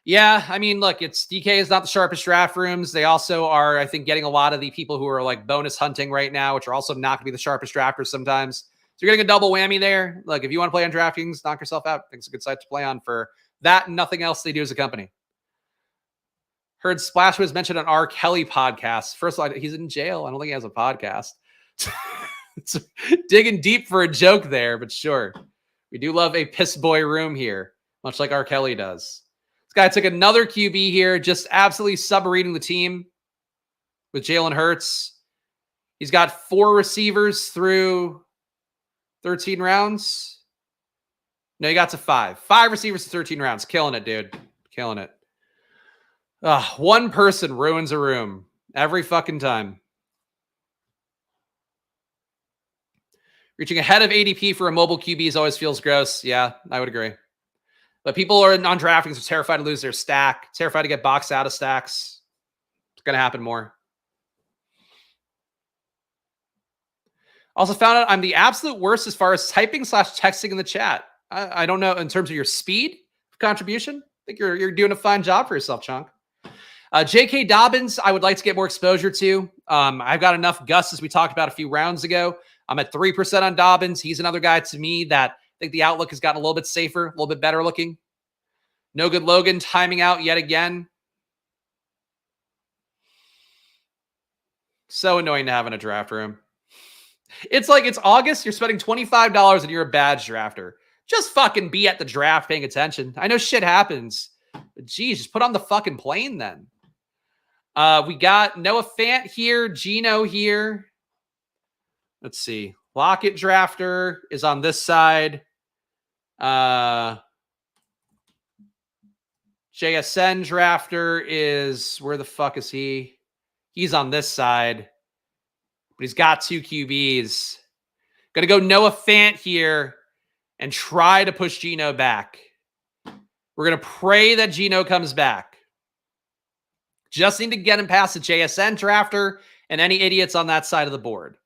[SPEAKER 1] Yeah, I mean, look, DK is not the sharpest draft rooms. They also are, I think, getting a lot of the people who are like bonus hunting right now, which are also not going to be the sharpest drafters sometimes. So you're getting a double whammy there. Look, if you want to play on DraftKings, knock yourself out. I think it's a good site to play on for that and nothing else they do as a company. Heard Splash was mentioned on R. Kelly podcast. First of all, he's in jail. I don't think he has a podcast. It's digging deep for a joke there, but sure. We do love a piss boy room here, much like R. Kelly does. This guy took another QB here, just absolutely subreading the team with Jalen Hurts. He's got 4 receivers through 13 rounds. No, he got to 5. 5 receivers to 13 rounds. Killing it, dude. Killing it. One person ruins a room every fucking time. Reaching ahead of ADP for a mobile QB always feels gross. Yeah, I would agree. But people are on DraftKings are terrified to lose their stack, terrified to get boxed out of stacks. It's going to happen more. Also found out I'm the absolute worst as far as typing / texting in the chat. I don't know in terms of your speed of contribution. I think you're doing a fine job for yourself, Chunk. J.K. Dobbins, I would like to get more exposure to. I've got enough Gus as we talked about a few rounds ago. I'm at 3% on Dobbins. He's another guy to me that I think the outlook has gotten a little bit safer, a little bit better looking. No good Logan timing out yet again. So annoying to have in a draft room. It's like it's August. You're spending $25 and you're a badge drafter. Just fucking be at the draft paying attention. I know shit happens. But geez, just put on the fucking plane then. We got Noah Fant here. Gino here. Let's see. Lockett drafter is on this side. JSN drafter is, where the fuck is he? He's on this side. But he's got 2 QBs. Gonna go Noah Fant here and try to push Gino back. We're gonna pray that Gino comes back. Just need to get him past the JSN drafter and any idiots on that side of the board.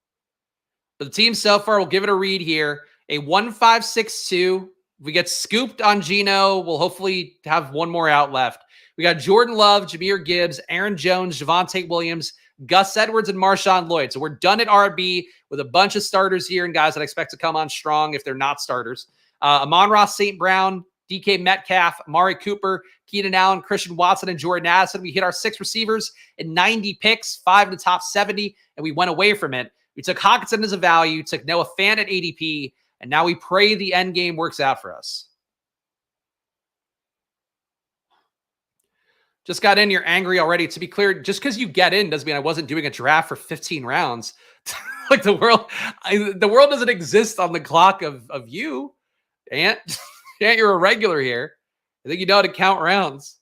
[SPEAKER 1] But the team so far, we'll give it a read here. A 1-5-6-2. If we get scooped on Gino, we'll hopefully have one more out left. We got Jordan Love, Jahmyr Gibbs, Aaron Jones, Javonte Williams, Gus Edwards, and Marshawn Lloyd. So we're done at RB with a bunch of starters here and guys that I expect to come on strong if they're not starters. Amon-Ra St. Brown, DK Metcalf, Amari Cooper, Keenan Allen, Christian Watson, and Jordan Addison. We hit our 6 receivers in 90 picks, 5 in the top 70, and we went away from it. We took Hawkinson as a value, took Noah Fant at ADP, and now we pray the end game works out for us. Just got in, you're angry already. To be clear, just because you get in doesn't mean I wasn't doing a draft for 15 rounds. Like the world doesn't exist on the clock of you, Ant. Ant, you're a regular here. I think you know how to count rounds.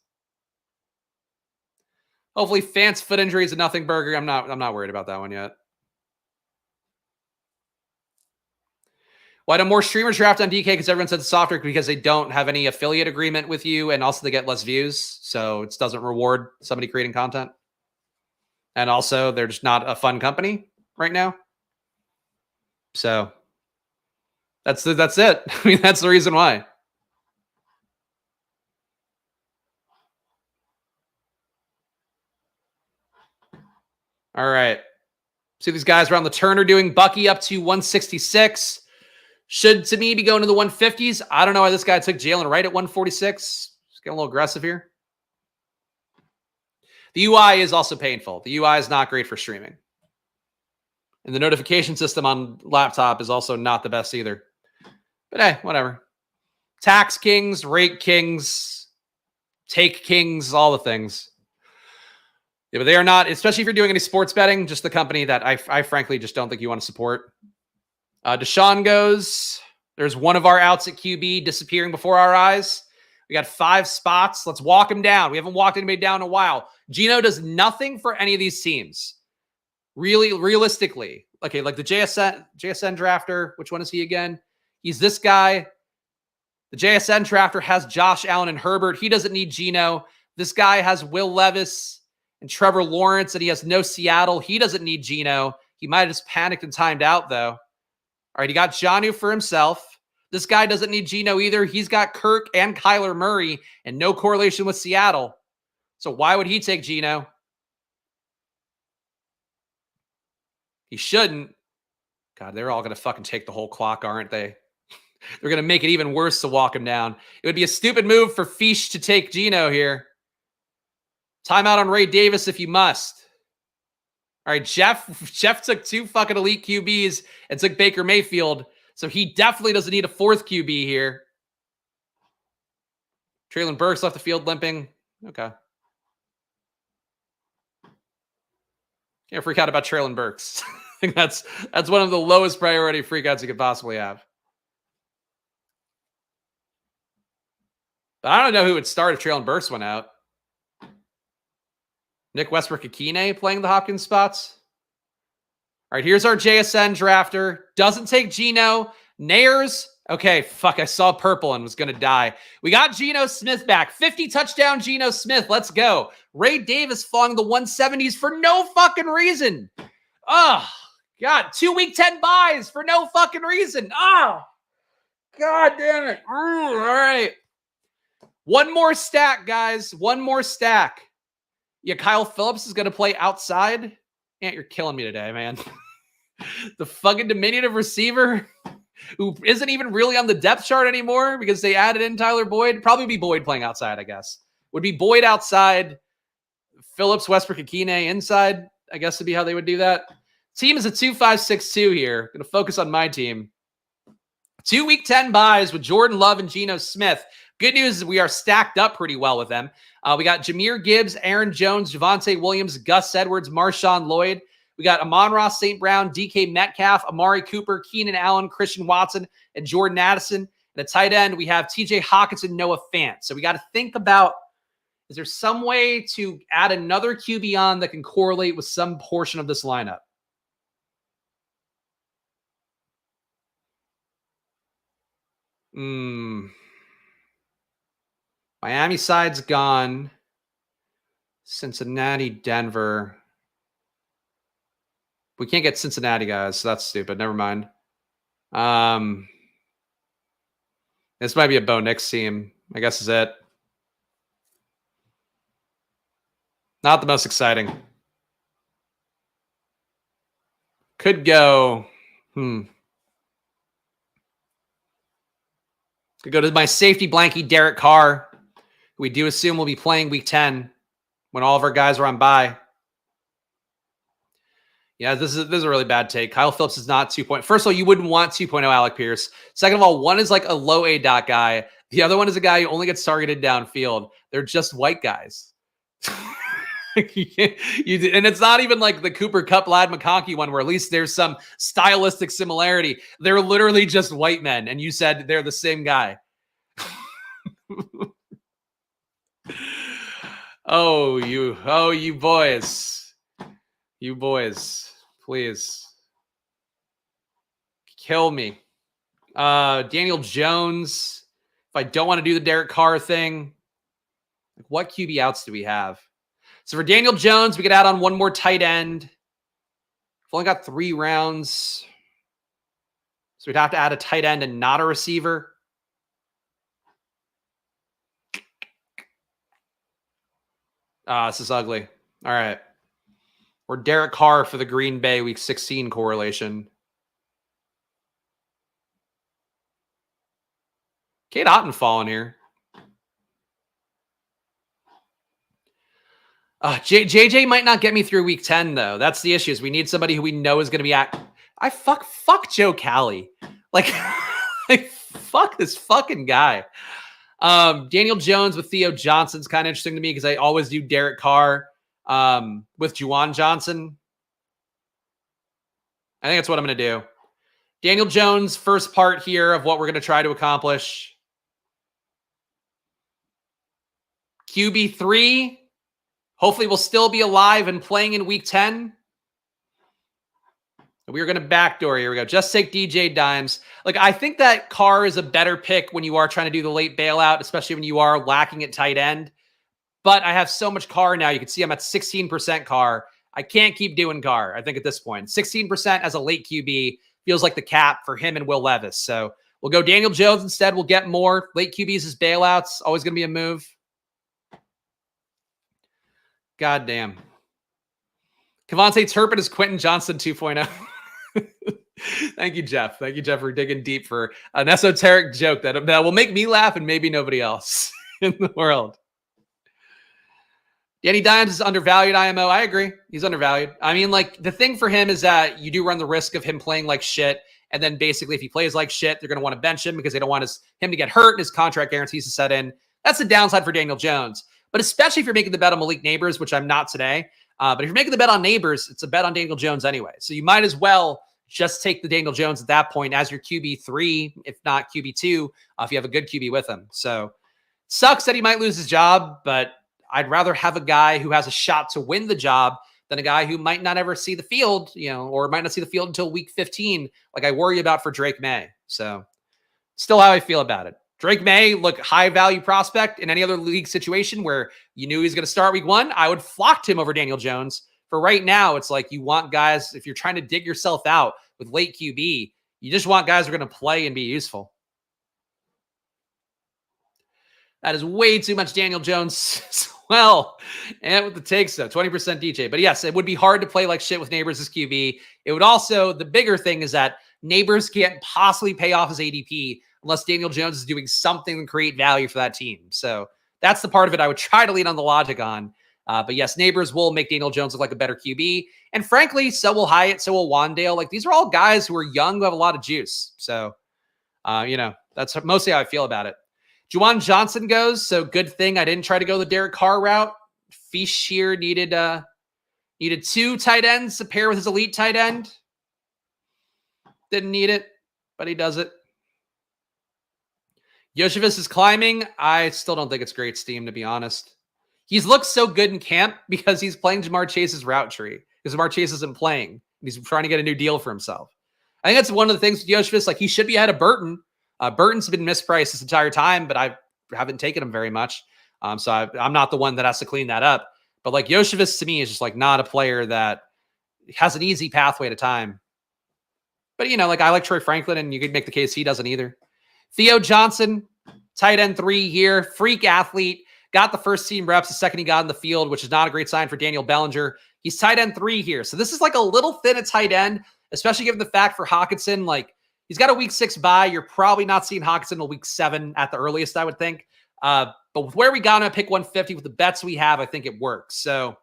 [SPEAKER 1] Hopefully, Fant's foot injury is a nothing burger. I'm not worried about that one yet. Why do more streamers draft on DK? Because everyone says it's softer because they don't have any affiliate agreement with you, and also they get less views, so it doesn't reward somebody creating content. And also, they're just not a fun company right now. So that's it. I mean, that's the reason why. All right. See these guys around the turn are doing. Bucky up to 166. Should, to me, be going to the 150s. I don't know why this guy took Jalen Wright at 146. Just getting a little aggressive here. The UI is also painful. The UI is not great for streaming. And the notification system on laptop is also not the best either. But hey, whatever. Tax kings, rate kings, take kings, all the things. Yeah, but they are not, especially if you're doing any sports betting, just the company that I frankly just don't think you want to support. Deshaun goes. There's one of our outs at QB disappearing before our eyes. We got 5 spots. Let's walk him down. We haven't walked anybody down in a while. Geno does nothing for any of these teams. Really, realistically. Okay, like the JSN drafter. Which one is he again? He's this guy. The JSN drafter has Josh Allen and Herbert. He doesn't need Geno. This guy has Will Levis and Trevor Lawrence, and he has no Seattle. He doesn't need Geno. He might have just panicked and timed out, though. All right, he got Jonnu for himself. This guy doesn't need Geno either. He's got Kirk and Kyler Murray and no correlation with Seattle. So why would he take Geno? He shouldn't. God, they're all going to fucking take the whole clock, aren't they? They're going to make it even worse to walk him down. It would be a stupid move for Fish to take Geno here. Timeout on Ray Davis if you must. All right, Jeff took 2 fucking elite QBs and took Baker Mayfield. So he definitely doesn't need a 4th QB here. Traylon Burks left the field limping. Okay. Can't freak out about Traylon Burks. I think that's one of the lowest priority freakouts you could possibly have. But I don't know who would start if Traylon Burks went out. Nick Westbrook-Akine playing the Hopkins spots. All right, here's our JSN drafter. Doesn't take Geno. Nayers. Okay, fuck, I saw purple and was going to die. We got Geno Smith back. 50 touchdown Geno Smith. Let's go. Ray Davis falling the 170s for no fucking reason. Oh, God. 2 week 10 buys for no fucking reason. Oh, God damn it. All right. One more stack, guys. One more stack. Yeah, Kyle Phillips is going to play outside. Ant, you're killing me today, man. The fucking diminutive receiver who isn't even really on the depth chart anymore because they added in Tyler Boyd. Probably be Boyd playing outside, I guess. Would be Boyd outside, Phillips, Westbrook-Akine inside, I guess would be how they would do that. Team is a 2-5-6-2 here. Going to focus on my team. 2 week 10 buys with Jordan Love and Geno Smith. Good news is we are stacked up pretty well with them. We got Jahmyr Gibbs, Aaron Jones, Javonte Williams, Gus Edwards, Marshawn Lloyd. We got Amon-Ra St. Brown, DK Metcalf, Amari Cooper, Keenan Allen, Christian Watson, and Jordan Addison. And at tight end, we have TJ Hawkinson, Noah Fant. So we got to think about, is there some way to add another QB on that can correlate with some portion of this lineup? Miami side's gone. Cincinnati, Denver. We can't get Cincinnati, guys, so that's stupid. Never mind. This might be a Bo Nix team, I guess is it. Not the most exciting. Could go. Could go to my safety blankie, Derek Carr, who we do assume will be playing week 10 when all of our guys are on bye. Yeah, this is a really bad take. Kyle Phillips is not 2.0. First of all, you wouldn't want 2.0 Alec Pierce. Second of all, one is like a low A dot guy. The other one is a guy who only gets targeted downfield. They're just white guys. And it's not even like the Cooper Kupp, Lad McConkey one where at least there's some stylistic similarity. They're literally just white men, and you said they're the same guy. Oh, you boys. You boys, please. Kill me. Daniel Jones. If I don't want to do the Derek Carr thing, what QB outs do we have? So for Daniel Jones, we could add on one more tight end. We've only got 3 rounds. So we'd have to add a tight end and not a receiver. This is ugly. All right. or Derek Carr for the Green Bay Week 16 correlation. Kate Otten falling here. JJ might not get me through Week 10, though. That's the issue. Is we need somebody who we know is going to be at. Fuck Joe Cali. Like, like fuck this fucking guy. Daniel Jones with Theo Johnson's kind of interesting to me because I always do Derek Carr with Juwan Johnson. I think that's what I'm going to do. Daniel Jones, first part here of what we're going to try to accomplish. QB3. Hopefully we'll still be alive and playing in Week 10. We are going to backdoor. Here we go. Just take DJ Dimes. Like, I think that Carr is a better pick when you are trying to do the late bailout, especially when you are lacking at tight end. But I have so much Carr now. You can see I'm at 16% Carr. I can't keep doing Carr, I think, at this point. 16% as a late QB feels like the cap for him and Will Levis. So we'll go Daniel Jones instead. We'll get more. Late QBs as bailouts. Always going to be a move. God damn. Kevontae Turpin is Quentin Johnson 2.0. Thank you, Jeff. Thank you, Jeff, for digging deep for an esoteric joke that will make me laugh and maybe nobody else in the world. Danny Dimes is undervalued, IMO. I agree. He's undervalued. I mean, like, the thing for him is that you do run the risk of him playing like shit. And then basically, if he plays like shit, they're going to want to bench him because they don't want him to get hurt and his contract guarantees to set in. That's the downside for Daniel Jones. But especially if you're making the bet on Malik Neighbors, which I'm not today. But if you're making the bet on Neighbors, it's a bet on Daniel Jones anyway. So you might as well just take the Daniel Jones at that point as your QB3, if not QB2, if you have a good QB with him. So sucks that he might lose his job, but I'd rather have a guy who has a shot to win the job than a guy who might not ever see the field, or might not see the field until week 15, like I worry about for Drake May. So still how I feel about it. Drake May, look, high value prospect in any other league situation where you knew he was going to start week 1. I would flock to him over Daniel Jones. For right now, it's like you want guys, if you're trying to dig yourself out with late QB, you just want guys who are going to play and be useful. That is way too much Daniel Jones as well. And with the takes, though, 20% DJ. But yes, it would be hard to play like shit with Neighbors as QB. It would also, the bigger thing is that Neighbors can't possibly pay off his ADP unless Daniel Jones is doing something to create value for that team. So that's the part of it I would try to lean on the logic on. But yes, Neighbors will make Daniel Jones look like a better QB. And frankly, so will Hyatt, so will Wandale. Like, these are all guys who are young, who have a lot of juice. So, that's mostly how I feel about it. Juwan Johnson goes. So good thing I didn't try to go the Derek Carr route. Fish here needed 2 tight ends to pair with his elite tight end. Didn't need it, but he does it. Yoshivas is climbing. I still don't think it's great steam, to be honest. He's looked so good in camp because he's playing Jamar Chase's route tree. Because Jamar Chase isn't playing. He's trying to get a new deal for himself. I think that's one of the things with Yoshivas. Like, he should be ahead of Burton. Burton's been mispriced this entire time, but I haven't taken him very much. So I'm not the one that has to clean that up. But like, Yoshivas to me is just like not a player that has an easy pathway to time. But like, I like Troy Franklin, and you could make the case he doesn't either. Theo Johnson, tight end 3 here, freak athlete, got the first team reps the second he got in the field, which is not a great sign for Daniel Bellinger. He's tight end 3 here. So this is like a little thin at tight end, especially given the fact for Hawkinson, like, he's got a week 6 bye. You're probably not seeing Hawkinson until week 7 at the earliest, I would think. But with where we got him at pick 150 with the bets we have, I think it works. So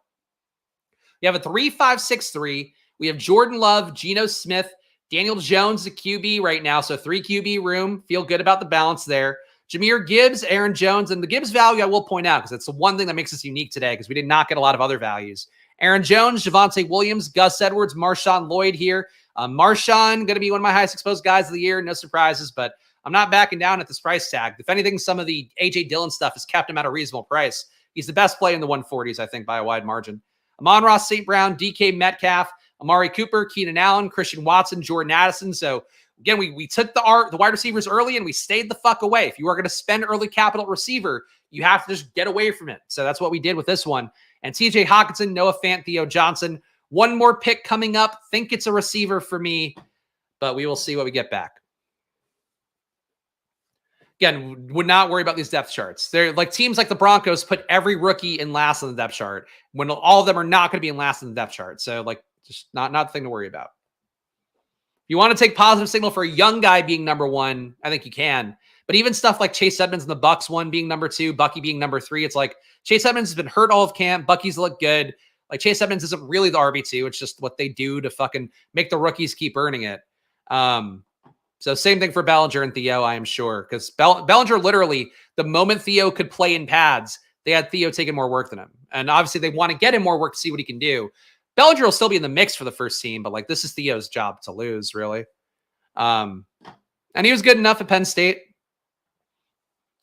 [SPEAKER 1] we have a 3-5-6-3. We have Jordan Love, Geno Smith, Daniel Jones, the QB right now. So 3 QB room. Feel good about the balance there. Jahmyr Gibbs, Aaron Jones, and the Gibbs value I will point out because it's the one thing that makes us unique today because we did not get a lot of other values. Aaron Jones, Javonte Williams, Gus Edwards, Marshawn Lloyd here. Marshawn going to be one of my highest exposed guys of the year. No surprises, but I'm not backing down at this price tag. If anything, some of the A.J. Dillon stuff has kept him at a reasonable price. He's the best play in the 140s, I think, by a wide margin. Amon-Ra St. Brown, DK Metcalf, Amari Cooper, Keenan Allen, Christian Watson, Jordan Addison. So again, we took the wide receivers early and we stayed the fuck away. If you are going to spend early capital at receiver, you have to just get away from it. So that's what we did with this one. And TJ Hawkinson, Noah Fant, Theo Johnson. One more pick coming up. Think it's a receiver for me, but we will see what we get back. Again, would not worry about these depth charts. They're like teams like the Broncos put every rookie in last on the depth chart when all of them are not going to be in last on the depth chart. So like just not the thing to worry about. If you want to take positive signal for a young guy being number one, I think you can. But even stuff like Chase Edmonds and the Bucks one being number two, Bucky being number three, it's like Chase Edmonds has been hurt all of camp. Bucky's look good. Like Chase Edmonds isn't really the RB2. It's just what they do to fucking make the rookies keep earning it. So same thing for Bellinger and Theo, I am sure. Because Bellinger literally, the moment Theo could play in pads, they had Theo taking more work than him. And obviously they want to get him more work to see what he can do. Bellinger will still be in the mix for the first team, but like this is Theo's job to lose, really. And he was good enough at Penn State.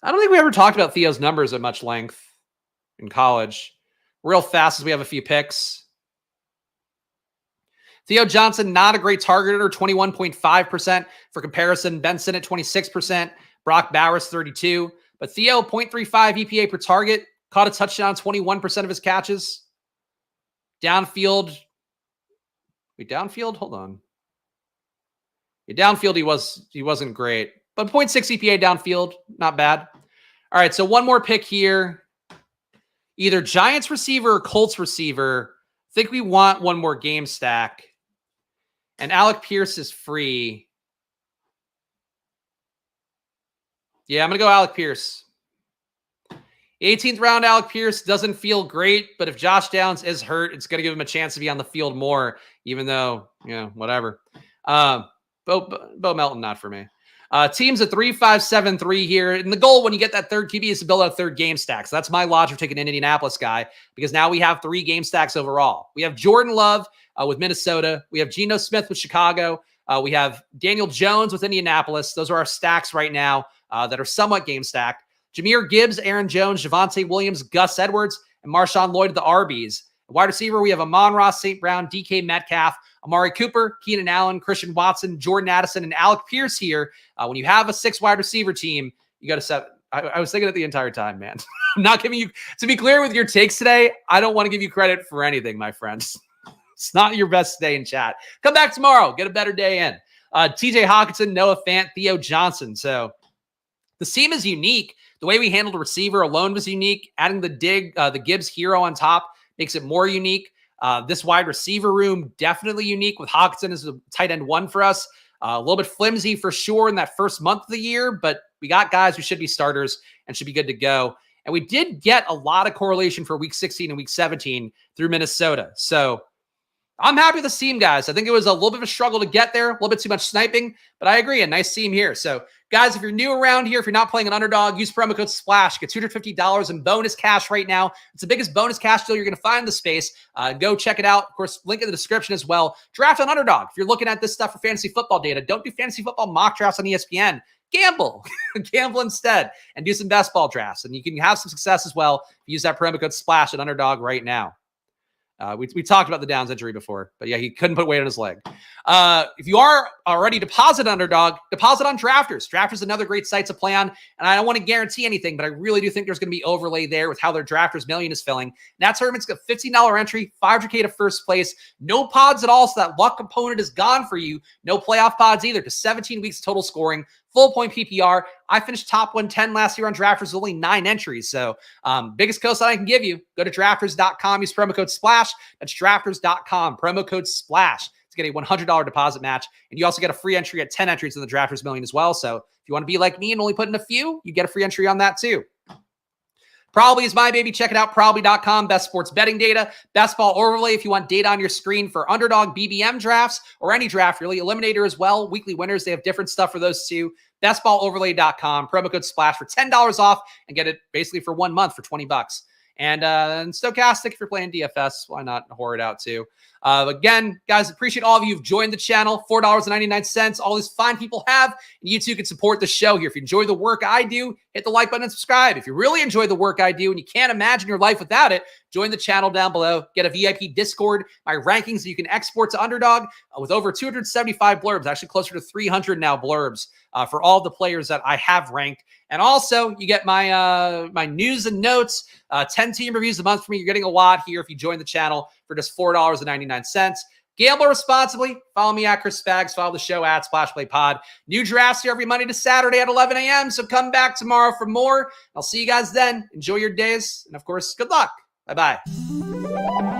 [SPEAKER 1] I don't think we ever talked about Theo's numbers at much length in college. Real fast as we have a few picks. Theo Johnson, not a great targeter, 21.5%. For comparison, Benson at 26%. Brock Bowers, 32%. But Theo, 0.35 EPA per target. Caught a touchdown, 21% of his catches. Downfield. Wait, downfield? Hold on. Yeah, downfield, he wasn't great. But 0.6 EPA downfield, not bad. All right, so one more pick here. Either Giants receiver or Colts receiver. I think we want one more game stack. And Alec Pierce is free. Yeah, I'm going to go Alec Pierce. 18th round Alec Pierce doesn't feel great, but if Josh Downs is hurt, it's going to give him a chance to be on the field more, even though, whatever. Bo Melton, not for me. Teams at 3-5-7-3 here. And the goal when you get that third QB is to build a third game stack. So that's my logic for taking an Indianapolis guy, because now we have 3 game stacks overall. We have Jordan Love with Minnesota. We have Geno Smith with Chicago. We have Daniel Jones with Indianapolis. Those are our stacks right now that are somewhat game stacked. Jahmyr Gibbs, Aaron Jones, Javonte Williams, Gus Edwards, and Marshawn Lloyd, the RBs. Wide receiver, we have Amon-Ra St. Brown, DK Metcalf, Amari Cooper, Keenan Allen, Christian Watson, Jordan Addison, and Alec Pierce here. When you have a 6 wide receiver team, you got to 7. I was thinking it the entire time, man. I'm not giving you, to be clear with your takes today, I don't want to give you credit for anything, my friends. It's not your best day in chat. Come back tomorrow. Get a better day in. TJ Hawkinson, Noah Fant, Theo Johnson. So the team is unique. The way we handled the receiver alone was unique. Adding the Gibbs hero on top makes it more unique. This wide receiver room, definitely unique with Hawkinson as a tight end 1 for us. A little bit flimsy for sure in that first month of the year, but we got guys who should be starters and should be good to go. And we did get a lot of correlation for week 16 and week 17 through Minnesota. So I'm happy with the team, guys. I think it was a little bit of a struggle to get there, a little bit too much sniping, but I agree. A nice team here. So, guys, if you're new around here, if you're not playing an underdog, use promo code SPLASH. Get $250 in bonus cash right now. It's the biggest bonus cash deal you're going to find in the space. Go check it out. Of course, link in the description as well. Draft on Underdog. If you're looking at this stuff for fantasy football data, don't do fantasy football mock drafts on ESPN. Gamble. Gamble instead and do some best ball drafts. And you can have some success as well if you use that promo code SPLASH at Underdog right now. We talked about the Downs injury before, but yeah, he couldn't put weight on his leg. If you are already deposit Underdog, deposit on Drafters. Drafters is another great site to play on, and I don't want to guarantee anything, but I really do think there's going to be overlay there with how their Drafters million is filling. That tournament's got $15 entry, $500K to first place, no pods at all, so that luck component is gone for you. No playoff pods either, just 17 weeks of total scoring, full point PPR. I finished top 110 last year on Drafters with only 9 entries. So biggest cosign I can give you, go to drafters.com, use promo code SPLASH. That's drafters.com, promo code SPLASH to get a $100 deposit match. And you also get a free entry at 10 entries in the Drafters Million as well. So if you want to be like me and only put in a few, you get a free entry on that too. Probably is my baby. Check it out. Probably.com. Best sports betting data. Best ball overlay if you want data on your screen for Underdog BBM drafts or any draft, really. Eliminator as well. Weekly winners. They have different stuff for those too. Bestballoverlay.com. Promo code SPLASH for $10 off and get it basically for 1 month for $20. And Stochastic, if you're playing DFS, why not whore it out too? Again, guys, appreciate all of you who've joined the channel. $4.99. All these fine people have. And you too can support the show here. If you enjoy the work I do, hit the like button and subscribe. If you really enjoy the work I do and you can't imagine your life without it, join the channel down below. Get a VIP Discord. My rankings that you can export to Underdog with over 275 blurbs. Actually closer to 300 now blurbs for all the players that I have ranked. And also, you get my my news and notes, 10 team reviews a month from me. You're getting a lot here if you join the channel for just $4.99. Gamble responsibly. Follow me at Chris Spags. Follow the show at Splash Play Pod. New drafts here every Monday to Saturday at 11 a.m. So come back tomorrow for more. I'll see you guys then. Enjoy your days. And of course, good luck. Bye-bye.